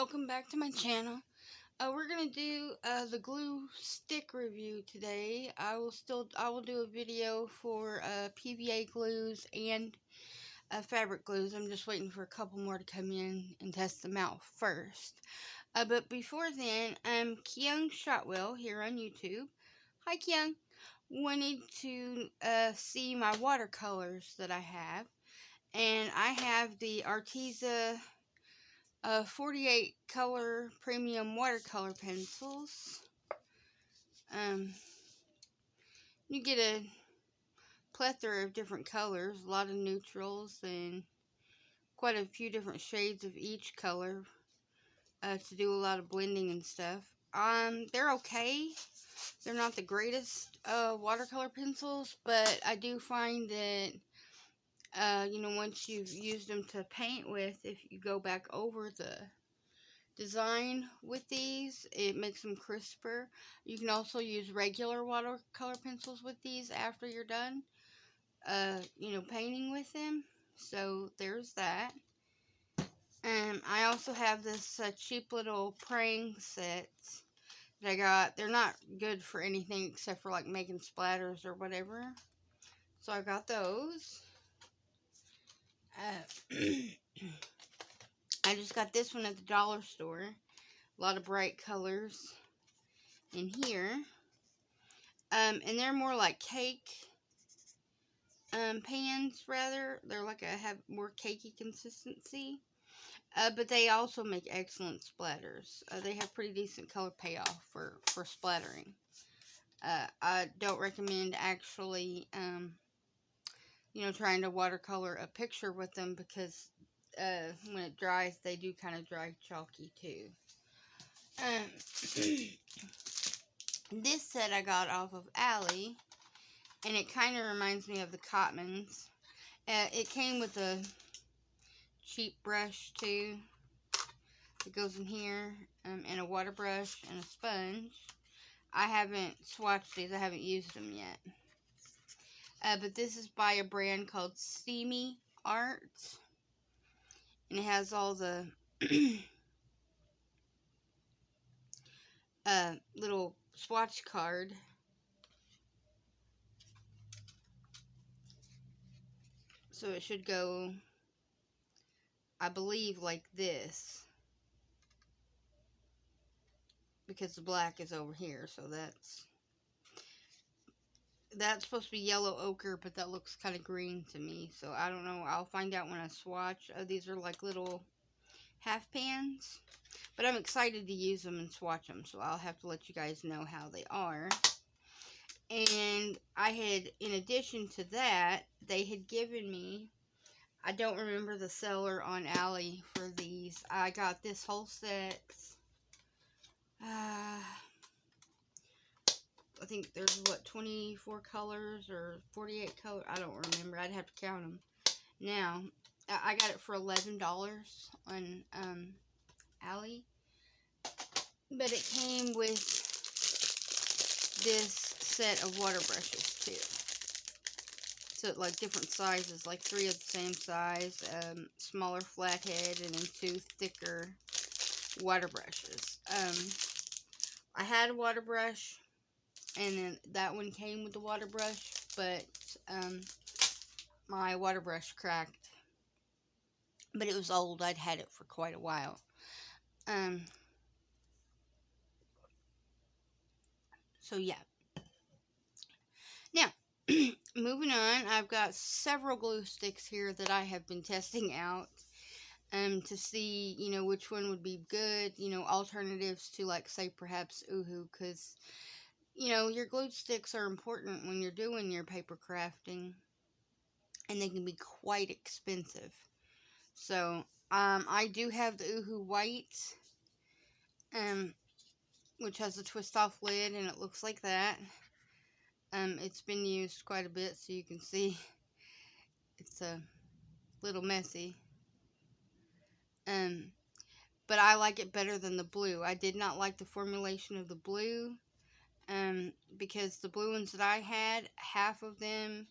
welcome back to my channel. We're gonna do the glue stick review today. I will do a video for PVA glues and fabric glues. I'm just waiting for a couple more to come in and test them out first. But before then, Kyung Shotwell here on YouTube. Hi Kyung. Wanted to see my watercolors that I have, and I have the Arteza 48 color premium watercolor pencils. You get a plethora of different colors, a lot of neutrals, and quite a few different shades of each color to do a lot of blending and stuff. They're okay. They're not the greatest watercolor pencils, but I do find that once you've used them to paint with, if you go back over the design with these, it makes them crisper. You can also use regular watercolor pencils with these after you're done painting with them. So there's that. I also have this cheap little praying sets that I got. They're not good for anything except for like making splatters or whatever, so I got those. I just got this one at the dollar store. A lot of bright colors in here. And they're more like cake pans, rather. They're like have more cakey consistency. But they also make excellent splatters. They have pretty decent color payoff for splattering. I don't recommend actually, trying to watercolor a picture with them, because when it dries, they do kind of dry chalky too. This set I got off of Allie, and it kind of reminds me of the Cotmans. It came with a cheap brush too. It goes in here, and a water brush and a sponge. I haven't swatched these. I haven't used them yet. But this is by a brand called Steamy Art, and it has all the little swatch card. So it should go, I believe, like this, because the black is over here. So that's supposed to be yellow ochre, but that looks kind of green to me. So I don't know. I'll find out when I swatch. These are like little half pans, but I'm excited to use them and swatch them. So I'll have to let you guys know how they are. And I had, in addition to that, they had given me, I don't remember the seller on Allie for these. I got this whole set. I think there's, 24 colors or 48 colors? I don't remember. I'd have to count them. Now, I got it for $11 on Allie. But it came with this set of water brushes too. So like different sizes, like 3 of the same size, smaller flathead, and then 2 thicker water brushes. I had a water brush, and then that one came with the water brush, but my water brush cracked. But it was old. I'd had it for quite a while. So yeah. Now, moving on, I've got several glue sticks here that I have been testing out to see, which one would be good, alternatives to, like, say, perhaps Uhu, because, your glue sticks are important when you're doing your paper crafting, and they can be quite expensive. So, I do have the Uhu White, which has a twist-off lid, and it looks like that. It's been used quite a bit, so you can see it's a little messy. But I like it better than the blue. I did not like the formulation of the blue, because the blue ones that I had, half of them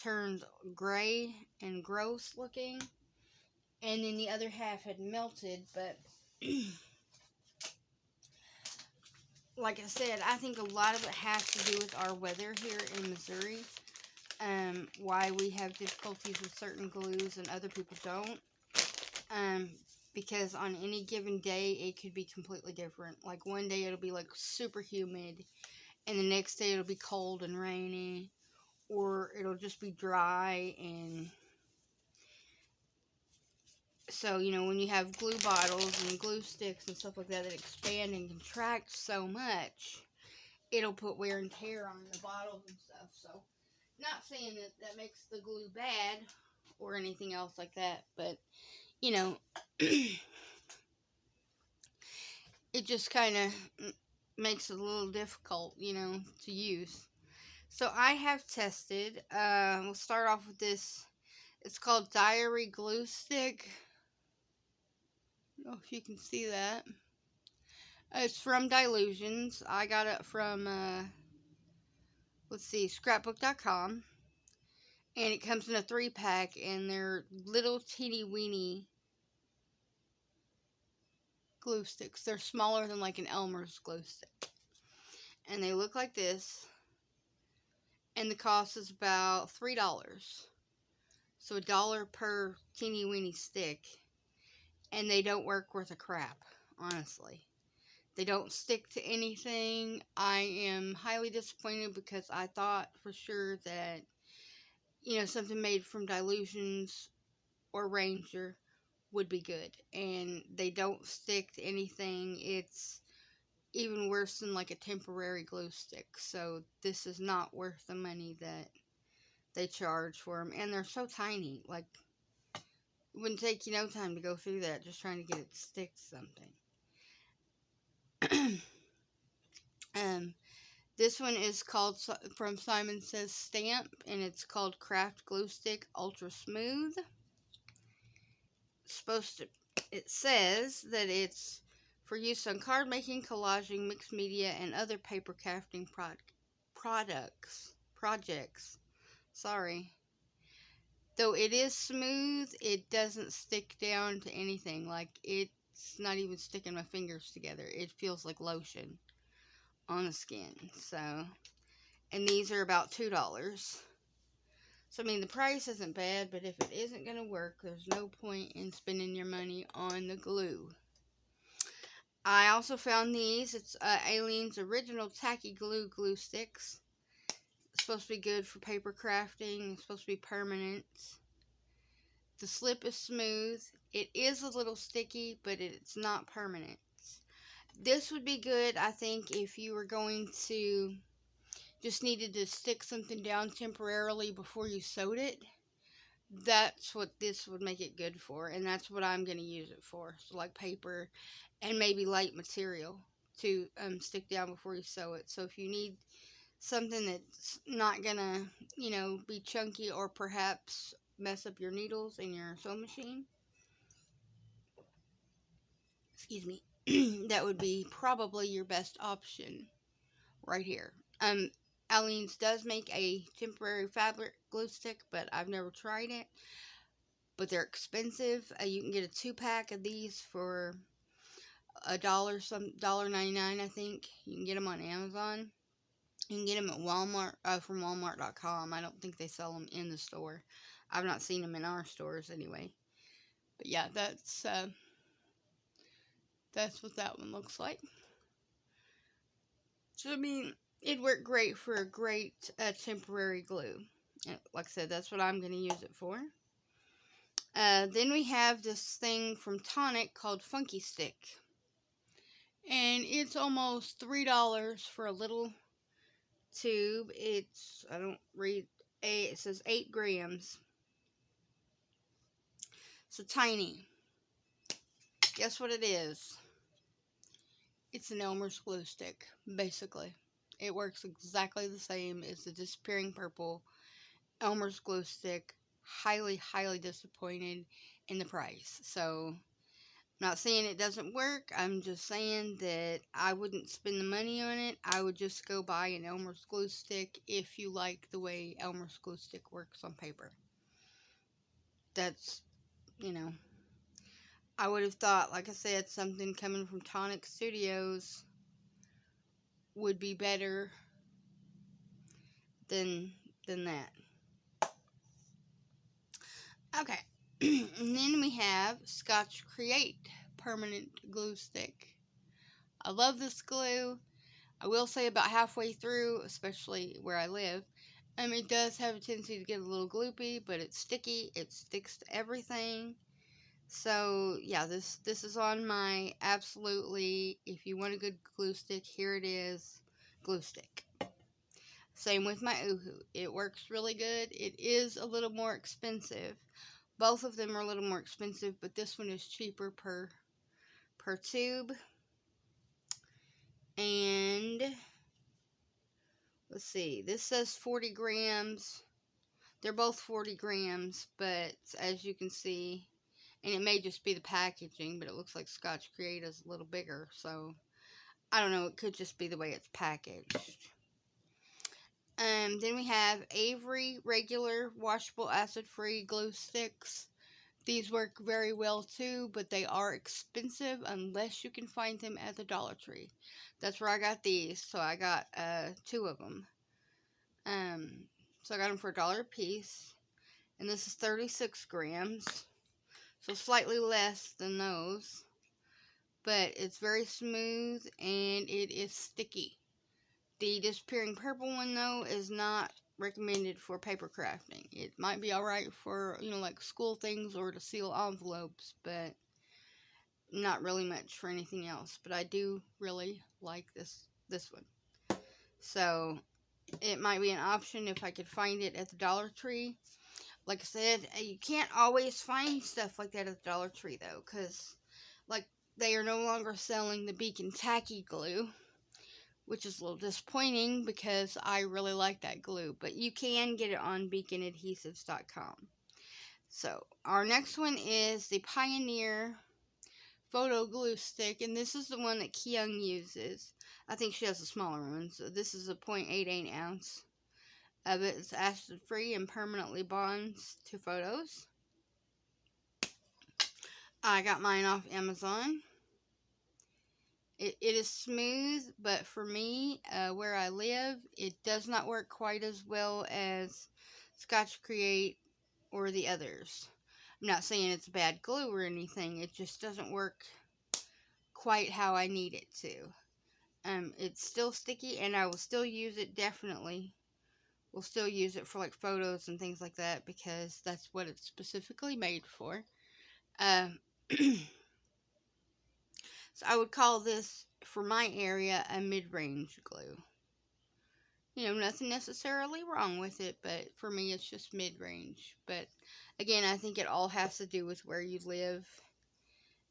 turned gray and gross looking, and then the other half had melted, but like I said, I think a lot of it has to do with our weather here in Missouri. Why we have difficulties with certain glues and other people don't. Um, because on any given day, it could be completely different. Like one day it'll be like super humid, and the next day it'll be cold and rainy, or it'll just be dry. And so, when you have glue bottles and glue sticks and stuff like that that expand and contract so much, it'll put wear and tear on the bottles and stuff. So, not saying that that makes the glue bad or anything else like that, but, it just kind of makes it a little difficult, to use. So I have tested, we'll start off with this. It's called Diary Glue Stick. I don't know if you can see that. It's from Dilutions. I got it from, let's see, scrapbook.com. And it comes in a 3-pack, and they're little teeny weeny glue sticks. They're smaller than like an Elmer's glue stick. And they look like this. And the cost is about $3. So $1 per teeny weeny stick. And they don't work worth a crap, honestly. They don't stick to anything. I am highly disappointed because I thought for sure that, something made from Dilutions or Ranger would be good. And they don't stick to anything. It's even worse than like a temporary glue stick. So this is not worth the money that they charge for them. And they're so tiny. Like, it wouldn't take you no time to go through that just trying to get it to stick to something. This one is called, from Simon Says Stamp, and it's called Craft Glue Stick Ultra Smooth. It says that it's for use on card making, collaging, mixed media, and other paper crafting projects. Sorry. Though it is smooth, it doesn't stick down to anything. Like, it's not even sticking my fingers together. It feels like lotion on the skin. So, and these are about $2. So, I mean, the price isn't bad, but if it isn't going to work, there's no point in spending your money on the glue. I also found these. It's Aleene's Original Tacky Glue Sticks. It's supposed to be good for paper crafting. It's supposed to be permanent. The slip is smooth. It is a little sticky, but it's not permanent. This would be good, I think, if you were going to just needed to stick something down temporarily before you sewed it. That's what this would make it good for, and that's what I'm going to use it for. So like paper and maybe light material to stick down before you sew it. So if you need something that's not going to, be chunky or perhaps mess up your needles in your sewing machine, excuse me, that would be probably your best option right here. Aleene's does make a temporary fabric glue stick, but I've never tried it. But they're expensive. You can get a 2-pack of these for $1.99, I think. You can get them on Amazon. You can get them at Walmart, from Walmart.com. I don't think they sell them in the store. I've not seen them in our stores anyway. But yeah, that's what that one looks like. So, I mean, it'd work great for a great temporary glue. And like I said, that's what I'm going to use it for. Then we have this thing from Tonic called Funky Stick. And it's almost $3 for a little tube. It's, I don't read, it says 8 grams. So tiny. Guess what it is? It's an Elmer's glue stick, basically. It works exactly the same as the Disappearing Purple Elmer's glue stick. Highly, highly disappointed in the price. So, I'm not saying it doesn't work. I'm just saying that I wouldn't spend the money on it. I would just go buy an Elmer's glue stick if you like the way Elmer's glue stick works on paper. That's, I would have thought, like I said, something coming from Tonic Studios would be better than that. Okay. And then we have Scotch Create permanent glue stick. I love this glue. I will say about halfway through, especially where I live, it does have a tendency to get a little gloopy, but it's sticky. It sticks to everything. So yeah, this is on my absolutely, if you want a good glue stick, here it is, glue stick. Same with my Uhu. It works really good. It is a little more expensive. Both of them are a little more expensive, but this one is cheaper per tube. And let's see, this says 40 grams. They're both 40 grams, but as you can see, and it may just be the packaging, but it looks like Scotch Create is a little bigger, so I don't know, it could just be the way it's packaged. Then we have Avery regular washable acid-free glue sticks. These work very well too, but they are expensive unless you can find them at the Dollar Tree. That's where I got these, so I got 2 of them. So I got them for $1 a piece, and this is 36 grams, so slightly less than those, but it's very smooth and it is sticky. The disappearing purple one though is not recommended for paper crafting. It might be alright for, like school things or to seal envelopes, but not really much for anything else. But I do really like this one. So it might be an option if I could find it at the Dollar Tree. Like I said, you can't always find stuff like that at the Dollar Tree though, because like they are no longer selling the Beacon Tacky glue, which is a little disappointing because I really like that glue, but you can get it on beaconadhesives.com. So our next one is the Pioneer Photo Glue Stick, and this is the one that Kyung uses. I think she has a smaller one, so this is a 0.88 ounce of it. It's acid free and permanently bonds to photos. I got mine off Amazon. It is smooth, but for me, where I live, it does not work quite as well as Scotch Create or the others. I'm not saying it's bad glue or anything, it just doesn't work quite how I need it to. It's still sticky, and I will still use it, definitely. We'll still use it for like photos and things like that, because that's what it's specifically made for. So I would call this, for my area, a mid-range glue. Nothing necessarily wrong with it, but for me it's just mid-range. But again, I think it all has to do with where you live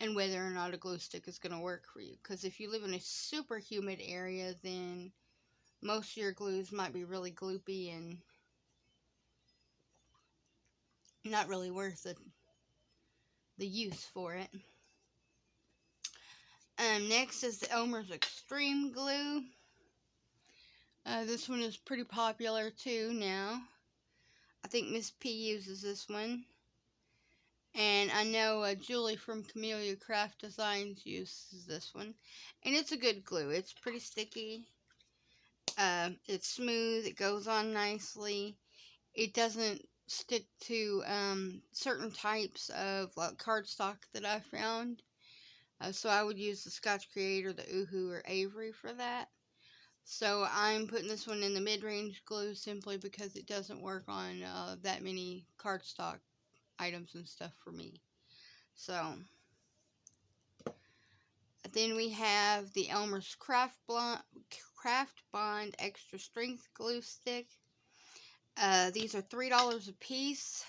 and whether or not a glue stick is going to work for you. Because if you live in a super humid area, then most of your glues might be really gloopy and not really worth the use for it. Next is the Elmer's Extreme Glue. This one is pretty popular too now. I think Miss P uses this one. And I know Julie from Camellia Craft Designs uses this one. And it's a good glue. It's pretty sticky. It's smooth. It goes on nicely. It doesn't stick to certain types of cardstock that I found. So I would use the Scotch Create or the Uhu or Avery for that. So I'm putting this one in the mid-range glue simply because it doesn't work on that many cardstock items and stuff for me. So then we have the Elmer's Craft Bond Extra Strength Glue Stick. These are $3 a piece.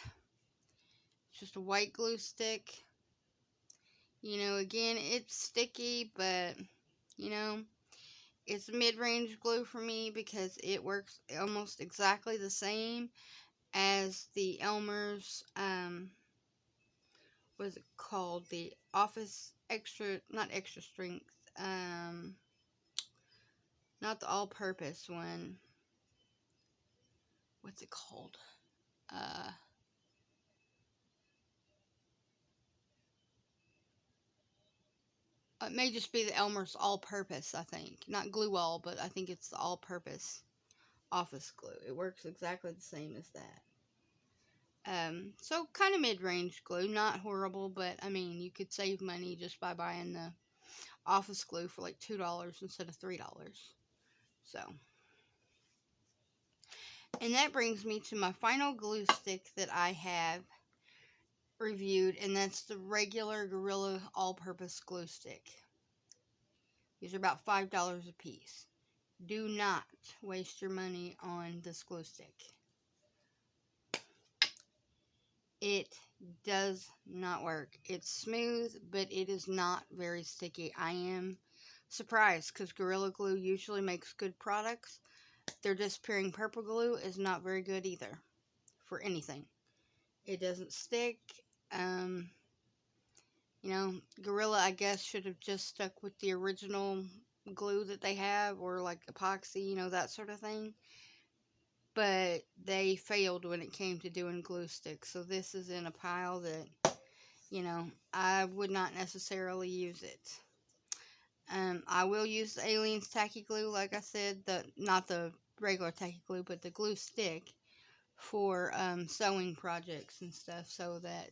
It's just a white glue stick. Again, it's sticky, but, it's mid-range glue for me because it works almost exactly the same as the Elmer's, what is it called? The Office Extra, not Extra Strength, not the all-purpose one. What's it called? It may just be the Elmer's all-purpose, I think. Not glue all, but I think it's the all-purpose office glue. It works exactly the same as that. So kind of mid-range glue, not horrible, but I mean, you could save money just by buying the office glue for like $2 instead of $3. So, and that brings me to my final glue stick that I have reviewed, and that's the regular Gorilla all-purpose glue stick. These are about $5 a piece. Do not waste your money on this glue stick. It does not work. It's smooth, but it is not very sticky. I am surprised because Gorilla Glue usually makes good products. Their disappearing purple glue is not very good either for anything. It doesn't stick. You know, Gorilla, I guess, should have just stuck with the original glue that they have, or like epoxy, you know, that sort of thing. But they failed when it came to doing glue sticks. So this is in a pile that, you know, I would not necessarily use it. I will use the Aliens Tacky Glue, like I said, not the regular tacky glue, but the glue stick for sewing projects and stuff, so that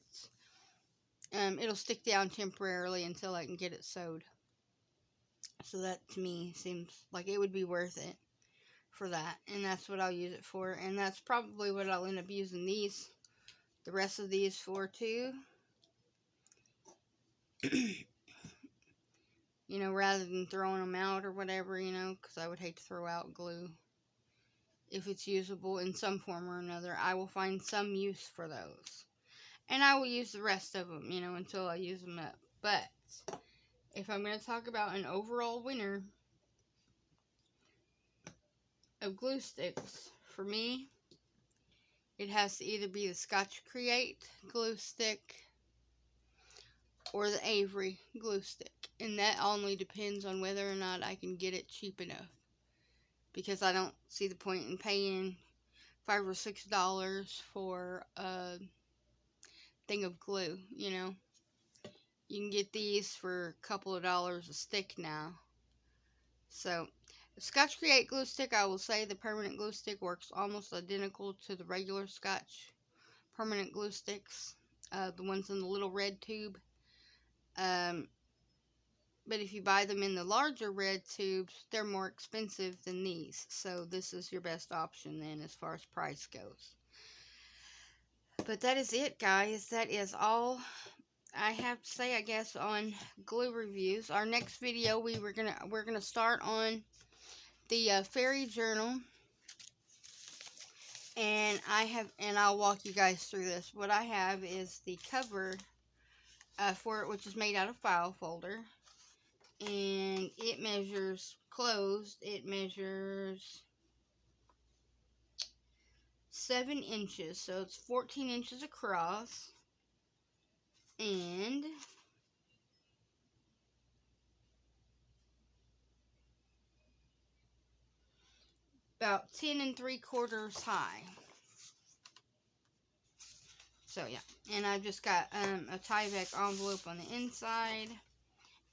it'll stick down temporarily until I can get it sewed. So that to me seems like it would be worth it for that, and that's what I'll use it for, and that's probably what I'll end up using the rest of these for too. You know, rather than throwing them out or whatever, you know, because I would hate to throw out glue. If it's usable in some form or another, I will find some use for those. And I will use the rest of them, you know, until I use them up. But if I'm going to talk about an overall winner of glue sticks, for me, it has to either be the Scotch Create glue stick or the Avery glue stick. And that only depends on whether or not I can get it cheap enough. Because I don't see the point in paying $5 or $6 for a thing of glue, you know. You can get these for a couple of dollars a stick now. So, the Scotch Create glue stick, I will say the permanent glue stick works almost identical to the regular Scotch permanent glue sticks. The ones in the little red tube. But if you buy them in the larger red tubes, they're more expensive than these. So this is your best option then as far as price goes. But that is it, guys. That is all I have to say, I guess, on glue reviews. Our next video, we're gonna start on the fairy journal, and I'll walk you guys through this. What I have is the cover for it, which is made out of file folder. And it measures closed. It measures 7 inches, so it's 14 inches across, and about 10 3/4 high. So yeah, and I've just got a tie-back envelope on the inside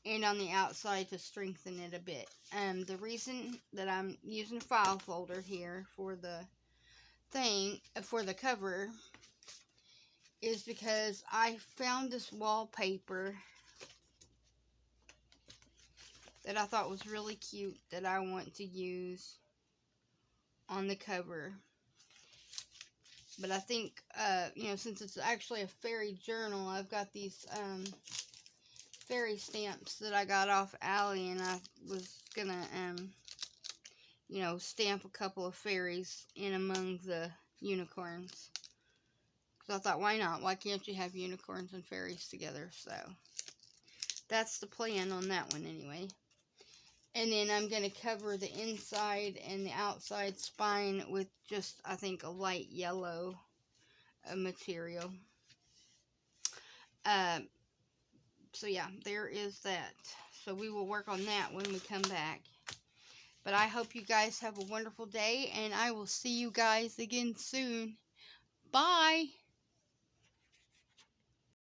and on the outside to strengthen it a bit. The reason that I'm using a file folder here for the cover is because I found this wallpaper that I thought was really cute that I want to use on the cover. But I think, you know, since it's actually a fairy journal, I've got these fairy stamps that I got off Ally, and I was gonna, you know, stamp a couple of fairies in among the unicorns. Because I thought, why not? Why can't you have unicorns and fairies together? So, that's the plan on that one anyway. And then I'm going to cover the inside and the outside spine with just, I think, a light yellow material. So yeah, there is that. So we will work on that when we come back. But I hope you guys have a wonderful day, and I will see you guys again soon. Bye!